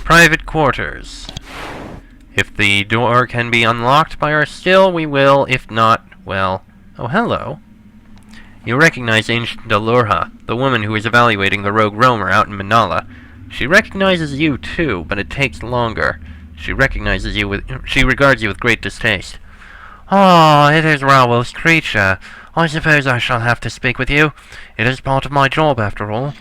Private quarters. If the door can be unlocked by our skill, we will. If not, well... Oh, hello. You recognize Ancient Alurha, the woman who is evaluating the rogue roamer out in Manala. She recognizes you, too, but it takes longer. She regards you with great distaste. Ah, it is Raoul's creature. I suppose I shall have to speak with you. It is part of my job, after all.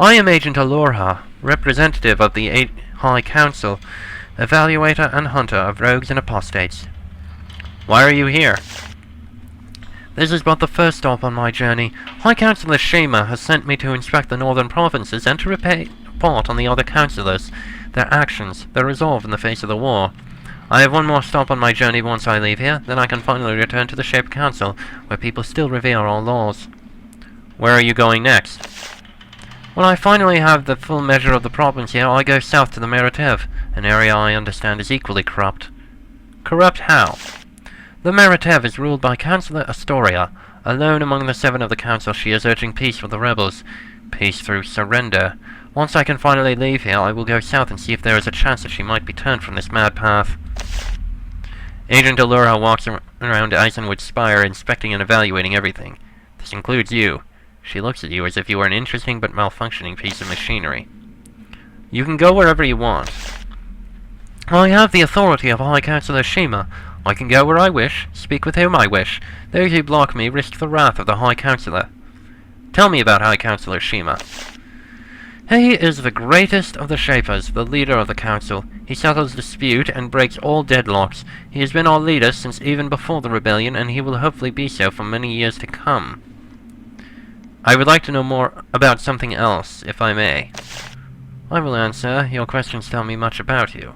I am Agent Alurha, representative of the High Council, evaluator and hunter of rogues and apostates. Why are you here? This is but the first stop on my journey. High Councillor Shima has sent me to inspect the northern provinces and to report on the other councillors, their actions, their resolve in the face of the war. I have one more stop on my journey once I leave here, then I can finally return to the Shape Council, where people still revere our laws. Where are you going next? When I finally have the full measure of the province here, I go south to the Meratev, an area I understand is equally corrupt. Corrupt how? The Meratev is ruled by Councillor Astoria. Alone among the 7 of the council, she is urging peace with the rebels. Peace through surrender. Once I can finally leave here, I will go south and see if there is a chance that she might be turned from this mad path. Agent Allura walks around Eisenwood's spire, inspecting and evaluating everything. This includes you. She looks at you as if you were an interesting but malfunctioning piece of machinery. You can go wherever you want. I have the authority of High Councillor Shima. I can go where I wish, speak with whom I wish. Those who block me risk the wrath of the High Councillor. Tell me about High Councillor Shima. He is the greatest of the Shapers, the leader of the Council. He settles dispute and breaks all deadlocks. He has been our leader since even before the rebellion, and he will hopefully be so for many years to come. I would like to know more about something else, if I may. I will answer. Your questions tell me much about you.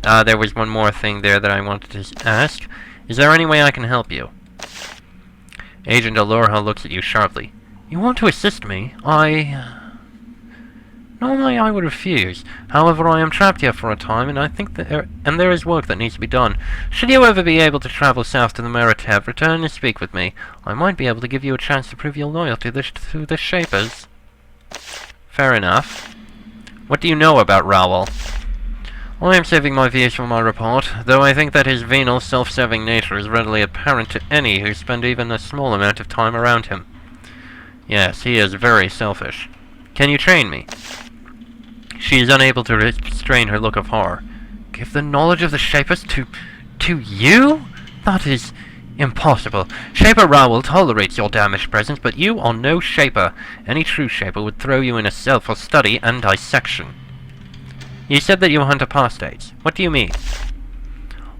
There was one more thing there that I wanted to ask. Is there any way I can help you? Agent Alurha looks at you sharply. You want to assist me? Normally I would refuse. However, I am trapped here for a time, and I think that there is work that needs to be done. Should you ever be able to travel south to the Meratev, return and speak with me. I might be able to give you a chance to prove your loyalty to the Shapers. Fair enough. What do you know about Raoul? I am saving my views for my report, though I think that his venal, self-serving nature is readily apparent to any who spend even a small amount of time around him. Yes, he is very selfish. Can you train me? She is unable to restrain her look of horror. Give the knowledge of the Shapers to you? That is impossible. Shaper Raoul tolerates your damaged presence, but you are no Shaper. Any true Shaper would throw you in a cell for study and dissection. You said that you hunt apostates. What do you mean?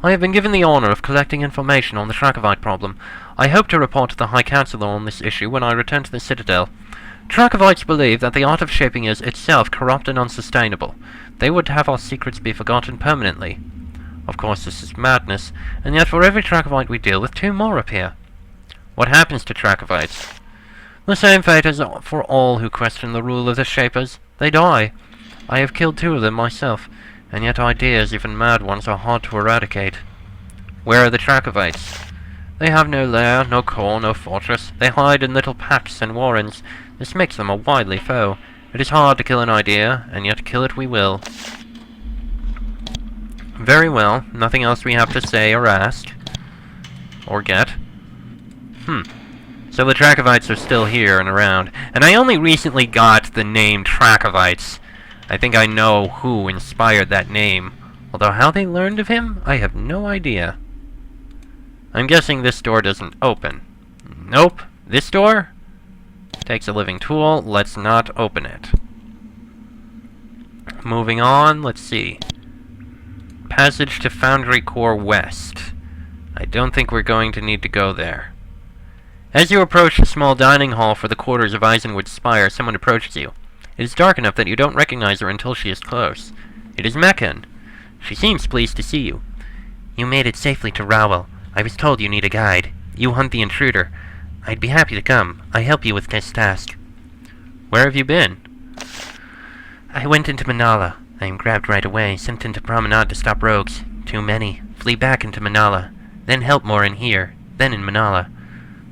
I have been given the honor of collecting information on the Trachovite problem. I hope to report to the High Councillor on this issue when I return to the Citadel. Trachovites believe that the art of shaping is itself corrupt and unsustainable. They would have our secrets be forgotten permanently. Of course, this is madness, and yet for every Trachovite we deal with, 2 more appear. What happens to Trachovites? The same fate as for all who question the rule of the Shapers. They die. I have killed 2 of them myself, and yet ideas, even mad ones, are hard to eradicate. Where are the Trachovites? They have no lair, no core, no fortress. They hide in little packs and warrens. This makes them a wily foe. It is hard to kill an idea, and yet kill it we will. Very well. Nothing else we have to say or ask. Or get. So the Trachovites are still here and around. And I only recently got the name Trachovites. I think I know who inspired that name. Although how they learned of him, I have no idea. I'm guessing this door doesn't open. Nope. This door? Takes a living tool. Let's not open it. Moving on, let's see. Passage to Foundry Core West. I don't think we're going to need to go there. As you approach the small dining hall for the quarters of Eisenwood's spire, someone approaches you. It is dark enough that you don't recognize her until she is close. It is Meccan. She seems pleased to see you. You made it safely to Raoul. I was told you need a guide. You hunt the intruder. I'd be happy to come. I help you with this task. Where have you been? I went into Manala. I am grabbed right away, sent into Promenade to stop rogues. Too many. Flee back into Manala. Then help more in here. Then in Manala.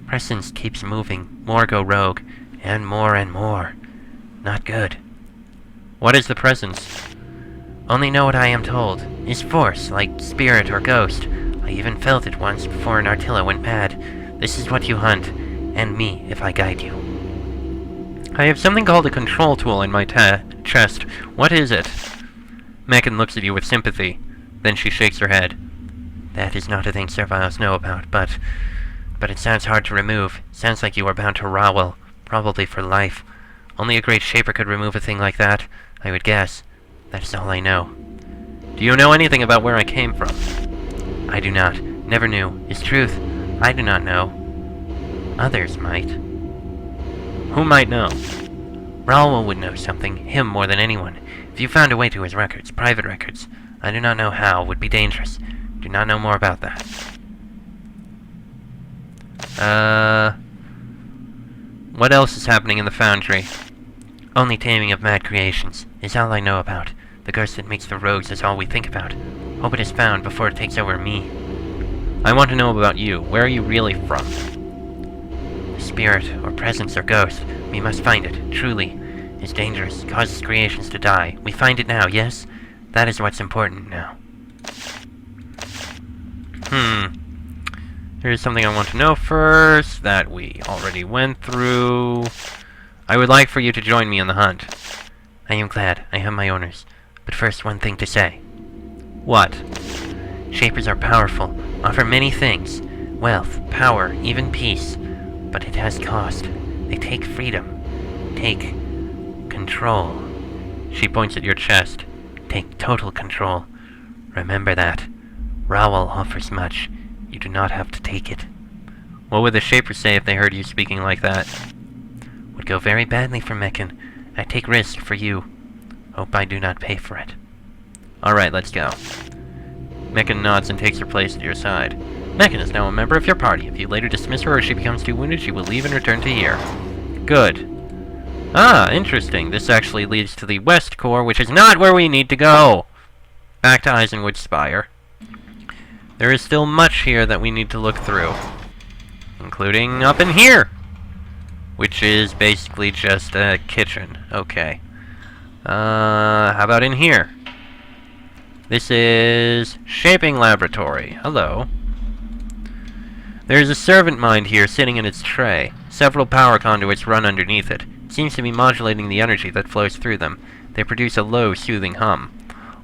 Presence keeps moving. More go rogue. And more and more. Not good. What is the presence? Only know what I am told. Is force, like spirit or ghost. I even felt it once before an Artilla went mad. This is what you hunt, and me if I guide you. I have something called a control tool in my chest. What is it? Meccan looks at you with sympathy. Then she shakes her head. That is not a thing serviles know about, but it sounds hard to remove. Sounds like you are bound to Rowell, probably for life. Only a great shaper could remove a thing like that, I would guess. That is all I know. Do you know anything about where I came from? I do not. Never knew. Is truth. I do not know. Others might. Who might know? Rowell would know something, him more than anyone. If you found a way to his records, private records, I do not know how, would be dangerous. Do not know more about that. What else is happening in the foundry? Only taming of mad creations is all I know about. The curse that makes the rogues is all we think about. Hope it is found before it takes over me. I want to know about you. Where are you really from? Spirit, or presence, or ghost. We must find it, truly. It's dangerous, causes creations to die. We find it now, yes? That is what's important now. Here's something I want to know first, that we already went through. I would like for you to join me in the hunt. I am glad. I have my owners. But first, one thing to say. What? Shapers are powerful, offer many things. Wealth, power, even peace. But it has cost. They take freedom. Take control. She points at your chest. Take total control. Remember that. Rowell offers much. You do not have to take it. What would the Shapers say if they heard you speaking like that? Would go very badly for Meccan. I take risk for you. Hope I do not pay for it. Alright, let's go. Meccan nods and takes her place at your side. Meccan is now a member of your party. If you later dismiss her or she becomes too wounded, she will leave and return to here. Good. Ah, interesting. This actually leads to the West Core, which is not where we need to go! Back to Eisenwood Spire. There is still much here that we need to look through. Including up in here! Which is basically just a kitchen. Okay. How about in here? This is Shaping Laboratory. Hello. There's a servant mind here sitting in its tray. Several power conduits run underneath it. It seems to be modulating the energy that flows through them. They produce a low, soothing hum.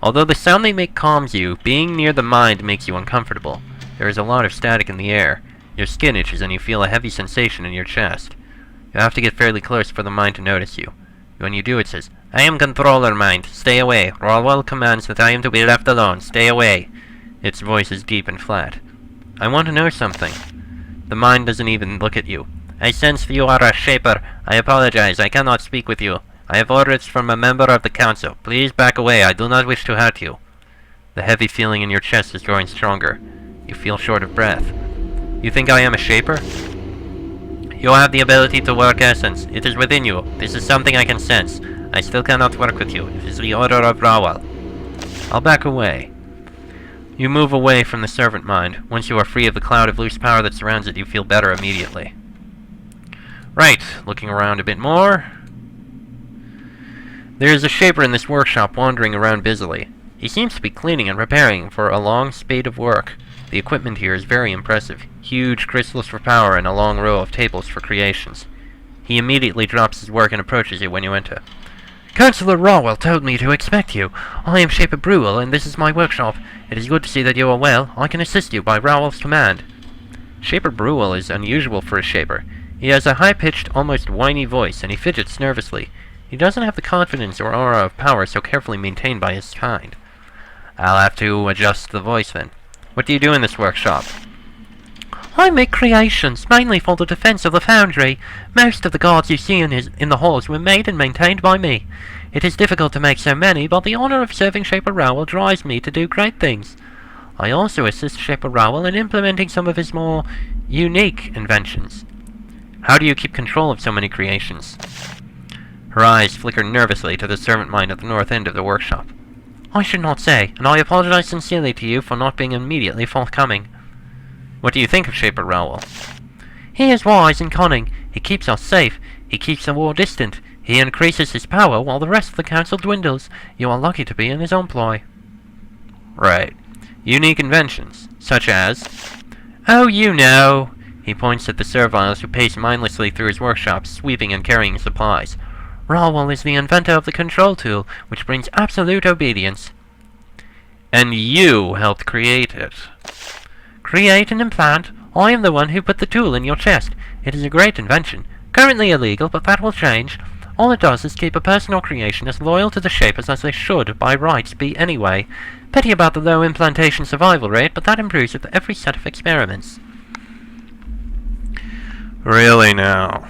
Although the sound they make calms you, being near the mind makes you uncomfortable. There is a lot of static in the air. Your skin itches and you feel a heavy sensation in your chest. You have to get fairly close for the mind to notice you. When you do, it says, I am controller mind. Stay away. Rowell commands that I am to be left alone. Stay away. Its voice is deep and flat. I want to know something. The mind doesn't even look at you. I sense you are a shaper. I apologize. I cannot speak with you. I have orders from a member of the council. Please back away. I do not wish to hurt you. The heavy feeling in your chest is growing stronger. You feel short of breath. You think I am a shaper? You have the ability to work essence. It is within you. This is something I can sense. I still cannot work with you. It is the order of Rowell. I'll back away. You move away from the servant mind. Once you are free of the cloud of loose power that surrounds it, you feel better immediately. Right, looking around a bit more. There is a shaper in this workshop wandering around busily. He seems to be cleaning and repairing for a long spate of work. The equipment here is very impressive. Huge crystals for power and a long row of tables for creations. He immediately drops his work and approaches you when you enter. Councillor Rowell told me to expect you. I am Shaper Brewell, and this is my workshop. It is good to see that you are well. I can assist you by Rowell's command. Shaper Brewell is unusual for a shaper. He has a high-pitched, almost whiny voice, and he fidgets nervously. He doesn't have the confidence or aura of power so carefully maintained by his kind. I'll have to adjust the voice then. What do you do in this workshop? I make creations, mainly for the defense of the foundry. Most of the guards you see in the halls were made and maintained by me. It is difficult to make so many, but the honor of serving Shaper Rowell drives me to do great things. I also assist Shaper Rowell in implementing some of his more unique inventions. How do you keep control of so many creations? Her eyes flicker nervously to the servant mind at the north end of the workshop. I should not say, and I apologize sincerely to you for not being immediately forthcoming. What do you think of Shaper Rowell? He is wise and cunning. He keeps us safe. He keeps the war distant. He increases his power while the rest of the council dwindles. You are lucky to be in his employ. Right. Unique inventions, such as... Oh, you know! He points at the serviles who pace mindlessly through his workshop, sweeping and carrying supplies. Rawwell is the inventor of the control tool, which brings absolute obedience. And you helped create it. Create an implant? I am the one who put the tool in your chest. It is a great invention. Currently illegal, but that will change. All it does is keep a person or creation as loyal to the shapers as they should, by rights, be anyway. Pity about the low implantation survival rate, but that improves with every set of experiments. Really now?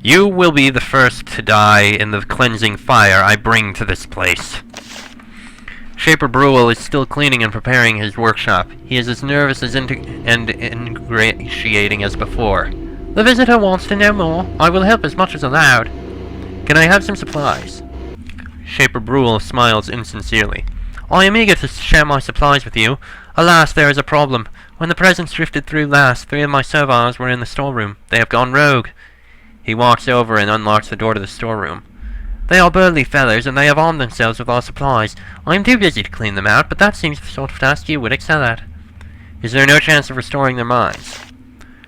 You will be the first to die in the cleansing fire I bring to this place. Shaper Brewell is still cleaning and preparing his workshop. He is as nervous and ingratiating as before. The visitor wants to know more. I will help as much as allowed. Can I have some supplies? Shaper Brewell smiles insincerely. I am eager to share my supplies with you. Alas, there is a problem. When the presents drifted through last, 3 of my serviles were in the storeroom. They have gone rogue. He walks over and unlocks the door to the storeroom. They are burly fellows, and they have armed themselves with our supplies. I am too busy to clean them out, but that seems the sort of task you would excel at. Is there no chance of restoring their minds?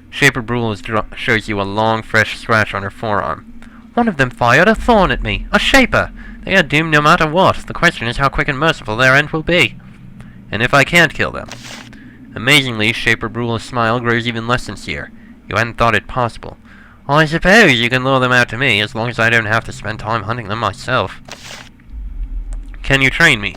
Shaper Brewell shows you a long, fresh scratch on her forearm. One of them fired a thorn at me. A shaper! They are doomed no matter what. The question is how quick and merciful their end will be. And if I can't kill them? Amazingly, Shaper Brewell's smile grows even less sincere. You hadn't thought it possible. I suppose you can lure them out to me, as long as I don't have to spend time hunting them myself. Can you train me?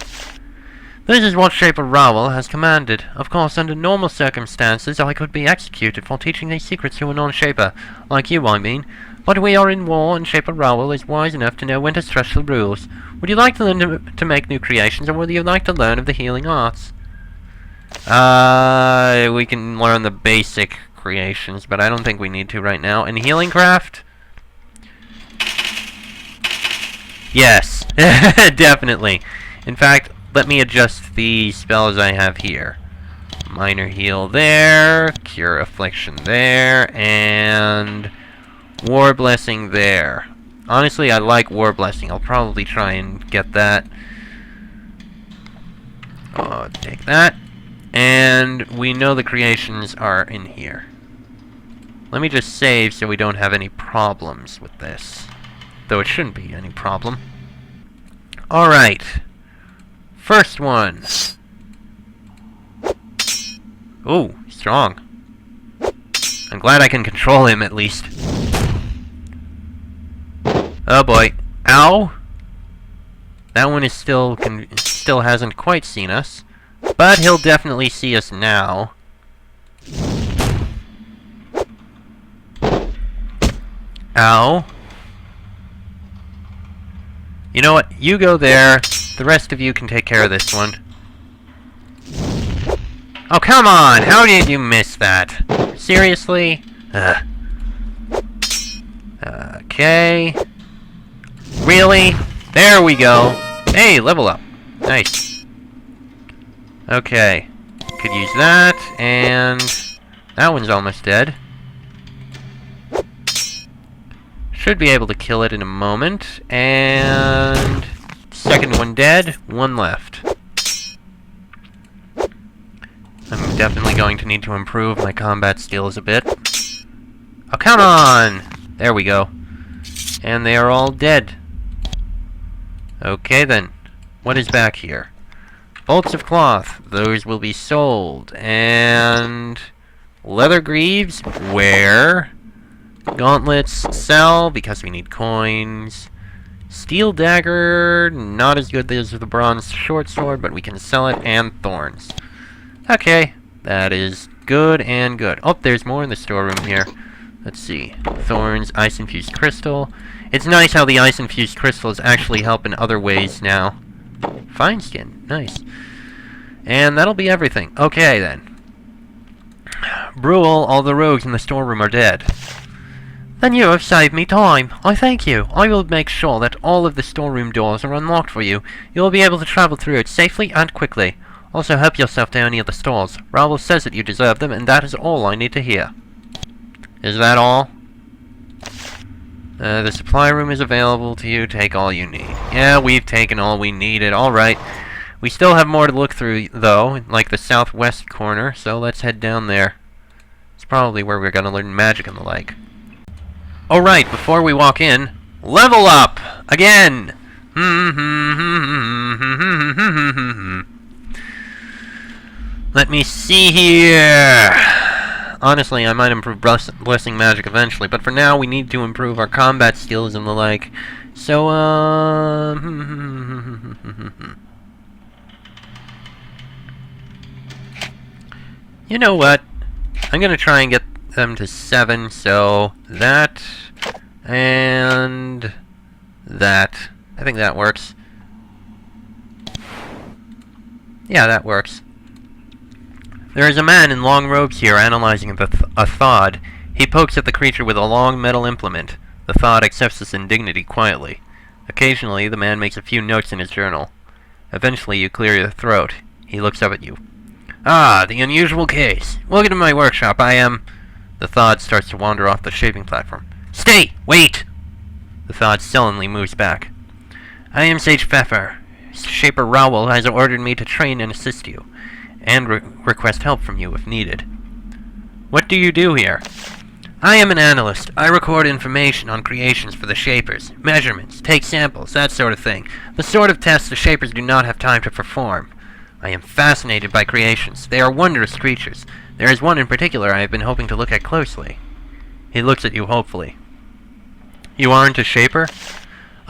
This is what Shaper Rawwell has commanded. Of course, under normal circumstances, I could be executed for teaching these secrets to a non-Shaper. Like you, I mean. But we are in war, and Shaper Rawwell is wise enough to know when to stretch the rules. Would you like to learn to make new creations, or would you like to learn of the healing arts? We can learn the basic creations, but I don't think we need to right now. And healing craft? Yes, definitely. In fact, let me adjust the spells I have here. Minor heal there, cure affliction there, and war blessing there. Honestly, I like war blessing. I'll probably try and get that. Take that. And we know the creations are in here. Let me just save so we don't have any problems with this. Though it shouldn't be any problem. Alright. First one. Ooh, strong. I'm glad I can control him at least. Oh boy. Ow! That one is still hasn't quite seen us. But he'll definitely see us now. Ow. You know what? You go there. The rest of you can take care of this one. Oh, come on! How did you miss that? Seriously? Ugh. Okay. Really? There we go. Hey, level up. Nice. Okay. Could use that, and that one's almost dead. Should be able to kill it in a moment, and second one dead, one left. I'm definitely going to need to improve my combat skills a bit. Oh, come on! There we go. And they are all dead. Okay then. What is back here? Bolts of cloth. Those will be sold. And leather greaves. Where? Gauntlets. Sell, because we need coins. Steel dagger. Not as good as the bronze short sword, but we can sell it. And thorns. Okay. That is good and good. Oh, there's more in the storeroom here. Let's see. Thorns, ice-infused crystal. It's nice how the ice-infused crystals actually help in other ways now. Fine skin. Nice. And that'll be everything. Okay, then. Brewell, all the rogues in the storeroom are dead. Then you have saved me time. I thank you. I will make sure that all of the storeroom doors are unlocked for you. You will be able to travel through it safely and quickly. Also, help yourself to any of the stores. Rawwell says that you deserve them, and that is all I need to hear. Is that all? The supply room is available to you. Take all you need. Yeah, we've taken all we needed. Alright. We still have more to look through, though, like the southwest corner, so let's head down there. It's probably where we're gonna learn magic and the like. Alright, before we walk in, level up! Again! Let me see here. Honestly, I might improve blessing magic eventually, but for now we need to improve our combat skills and the like. So, you know what? I'm gonna try and get them to 7, so that and that. I think that works. Yeah, that works. There is a man in long robes here analyzing a thought. He pokes at the creature with a long metal implement. The thought accepts this indignity quietly. Occasionally, the man makes a few notes in his journal. Eventually, you clear your throat. He looks up at you. Ah, the unusual case. Welcome to my workshop. I am... The thought starts to wander off the shaping platform. Stay! Wait! The thought sullenly moves back. I am Sagepfeffer. Shaper Rowell has ordered me to train and assist you, and request help from you if needed. What do you do here? I am an analyst. I record information on creations for the Shapers, measurements, take samples, that sort of thing. The sort of tests the Shapers do not have time to perform. I am fascinated by creations. They are wondrous creatures. There is one in particular I have been hoping to look at closely. He looks at you hopefully. You aren't a Shaper?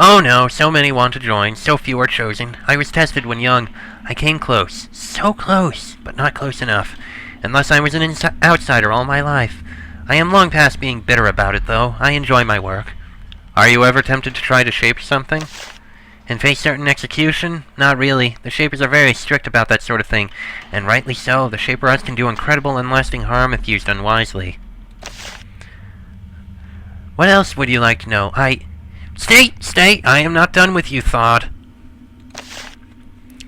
Oh no, so many want to join, so few are chosen. I was tested when young. I came close. So close, but not close enough. Unless I was an outsider all my life. I am long past being bitter about it, though. I enjoy my work. Are you ever tempted to try to shape something? And face certain execution? Not really. The Shapers are very strict about that sort of thing. And rightly so. The Shaper arts can do incredible and lasting harm if used unwisely. What else would you like to know? Stay! I am not done with you, Thought.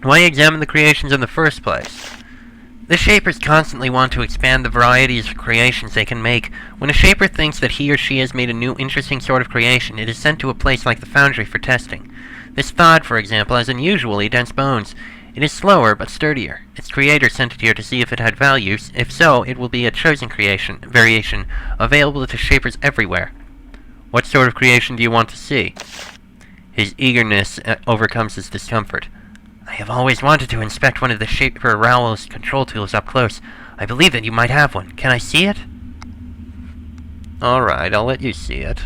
Why examine the creations in the first place? The Shapers constantly want to expand the varieties of creations they can make. When a Shaper thinks that he or she has made a new interesting sort of creation, it is sent to a place like the foundry for testing. This Thought, for example, has unusually dense bones. It is slower, but sturdier. Its creator sent it here to see if it had value. If so, it will be a chosen variation, available to Shapers everywhere. What sort of creation do you want to see? His eagerness overcomes his discomfort. I have always wanted to inspect one of the Shaper Rowell's control tools up close. I believe that you might have one. Can I see it? Alright, I'll let you see it.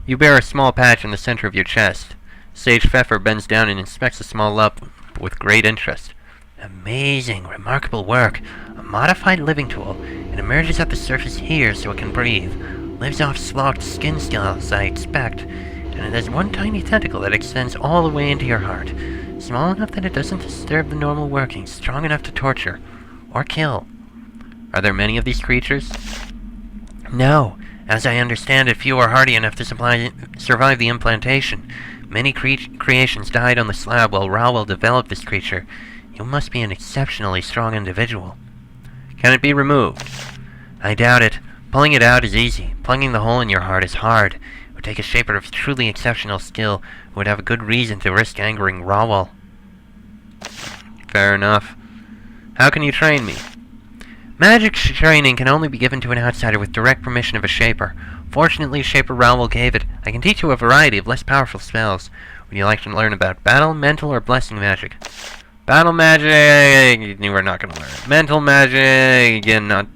You bear a small patch in the center of your chest. Sagepfeffer bends down and inspects the small lump with great interest. Amazing, remarkable work. A modified living tool. It emerges at the surface here so it can breathe. Lives off slogged skin cells, I expect. And it has one tiny tentacle that extends all the way into your heart. Small enough that it doesn't disturb the normal workings, strong enough to torture or kill. Are there many of these creatures? No. As I understand it, few are hardy enough to survive the implantation. Many creations died on the slab while Rowell developed this creature. You must be an exceptionally strong individual. Can it be removed? I doubt it. Pulling it out is easy. Plugging the hole in your heart is hard. It would take a Shaper of truly exceptional skill who would have a good reason to risk angering Rowell. Fair enough. How can you train me? Magic training can only be given to an outsider with direct permission of a Shaper. Fortunately, Shaper Rowell gave it. I can teach you a variety of less powerful spells. Would you like to learn about battle, mental, or blessing magic? Battle magic, you are not going to learn. Mental magic, again, not...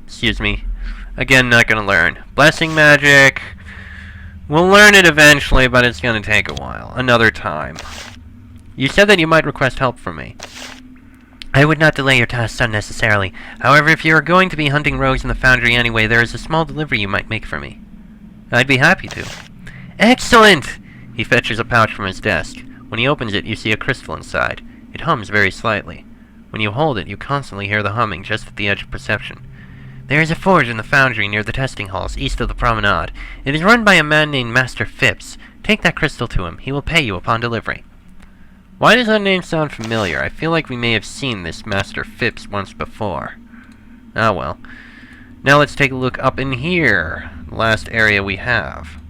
Excuse me. Again, not going to learn. Blessing magic, we'll learn it eventually, but it's going to take a while. Another time. You said that you might request help from me. I would not delay your tasks unnecessarily. However, if you are going to be hunting rogues in the foundry anyway, there is a small delivery you might make for me. I'd be happy to. Excellent! He fetches a pouch from his desk. When he opens it, you see a crystal inside. It hums very slightly. When you hold it, you constantly hear the humming just at the edge of perception. There is a forge in the foundry near the testing halls, east of the promenade. It is run by a man named Master Phipps. Take that crystal to him. He will pay you upon delivery. Why does that name sound familiar? I feel like we may have seen this Master Phipps once before. Ah well. Now let's take a look up in here. The last area we have.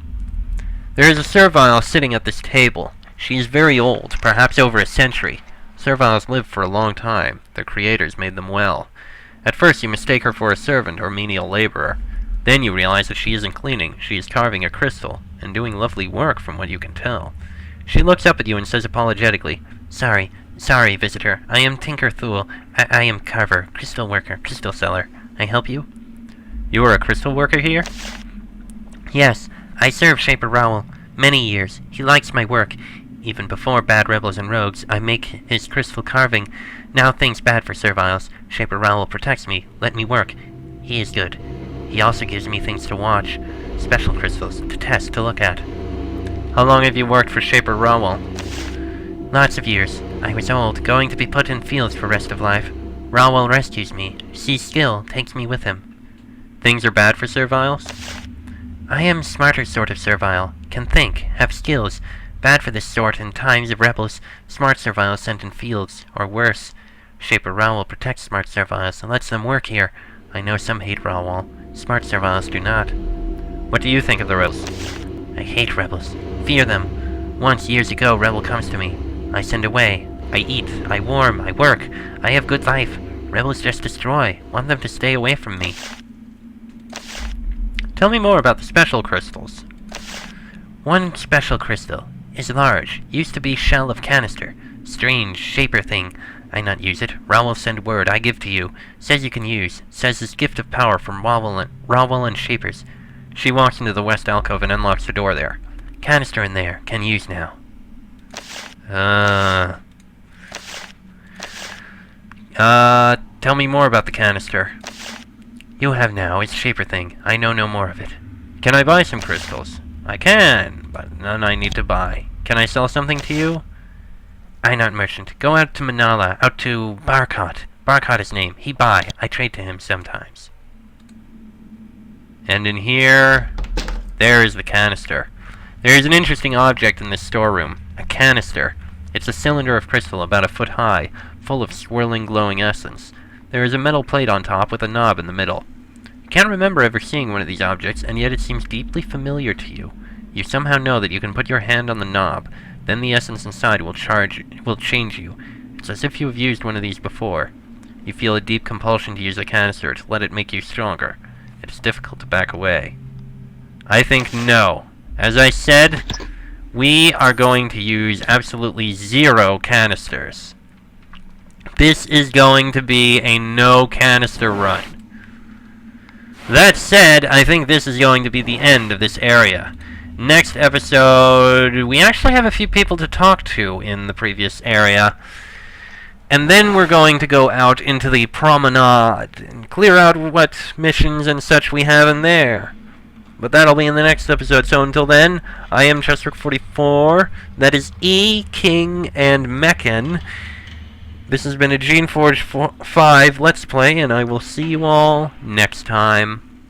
There is a servile sitting at this table. She is very old, perhaps over a century. Serviles live for a long time. Their creators made them well. At first you mistake her for a servant or menial laborer. Then you realize that she isn't cleaning. She is carving a crystal, and doing lovely work from what you can tell. She looks up at you and says apologetically, Sorry, visitor. I am Tinker Thule. I am carver, crystal worker, crystal seller. I help you? You are a crystal worker here? Yes, I serve Shaper Rowell. Many years. He likes my work. Even before bad rebels and rogues, I make his crystal carving. Now things bad for serviles. Shaper Rowell protects me. Let me work. He is good. He also gives me things to watch. Special crystals, to test, to look at. How long have you worked for Shaper Rowell? Lots of years. I was old, going to be put in fields for rest of life. Rowell rescues me, sees skill, takes me with him. Things are bad for serviles? I am smarter sort of servile. Can think, have skills. Bad for this sort in times of rebels. Smart serviles sent in fields, or worse. Shaper Rowell protects smart serviles and lets them work here. I know some hate Rowell. Smart serviles do not. What do you think of the rebels? I hate rebels. Fear them. Once, years ago, rebel comes to me. I send away. I eat. I warm. I work. I have good life. Rebels just destroy. Want them to stay away from me. Tell me more about the special crystals. One special crystal is large. Used to be shell of canister. Strange shaper thing. I not use it. Rowell send word. I give to you. Says you can use. Says this gift of power from Rowell and Shapers. She walks into the west alcove and unlocks the door there. Canister in there. Can use now. Tell me more about the canister. You have now. It's shaper thing. I know no more of it. Can I buy some crystals? I can, but none I need to buy. Can I sell something to you? I not merchant. Go out to Manala, out to Barcott. Barcott is name. He buy. I trade to him sometimes. And in here, there is the canister. There is an interesting object in this storeroom. A canister. It's a cylinder of crystal about a foot high, full of swirling glowing essence. There is a metal plate on top with a knob in the middle. You can't remember ever seeing one of these objects, and yet it seems deeply familiar to you. You somehow know that you can put your hand on the knob, then the essence inside will change you. It's as if you have used one of these before. You feel a deep compulsion to use the canister to let it make you stronger. It is difficult to back away. I think no. As I said, we are going to use absolutely 0 canisters. This is going to be a no canister run. That said, I think this is going to be the end of this area. Next episode, we actually have a few people to talk to in the previous area. And then we're going to go out into the promenade and clear out what missions and such we have in there. But that'll be in the next episode, so until then, I am Chesrick44, that is E, King, and Meccan. This has been a Geneforge 5 Let's Play, and I will see you all next time.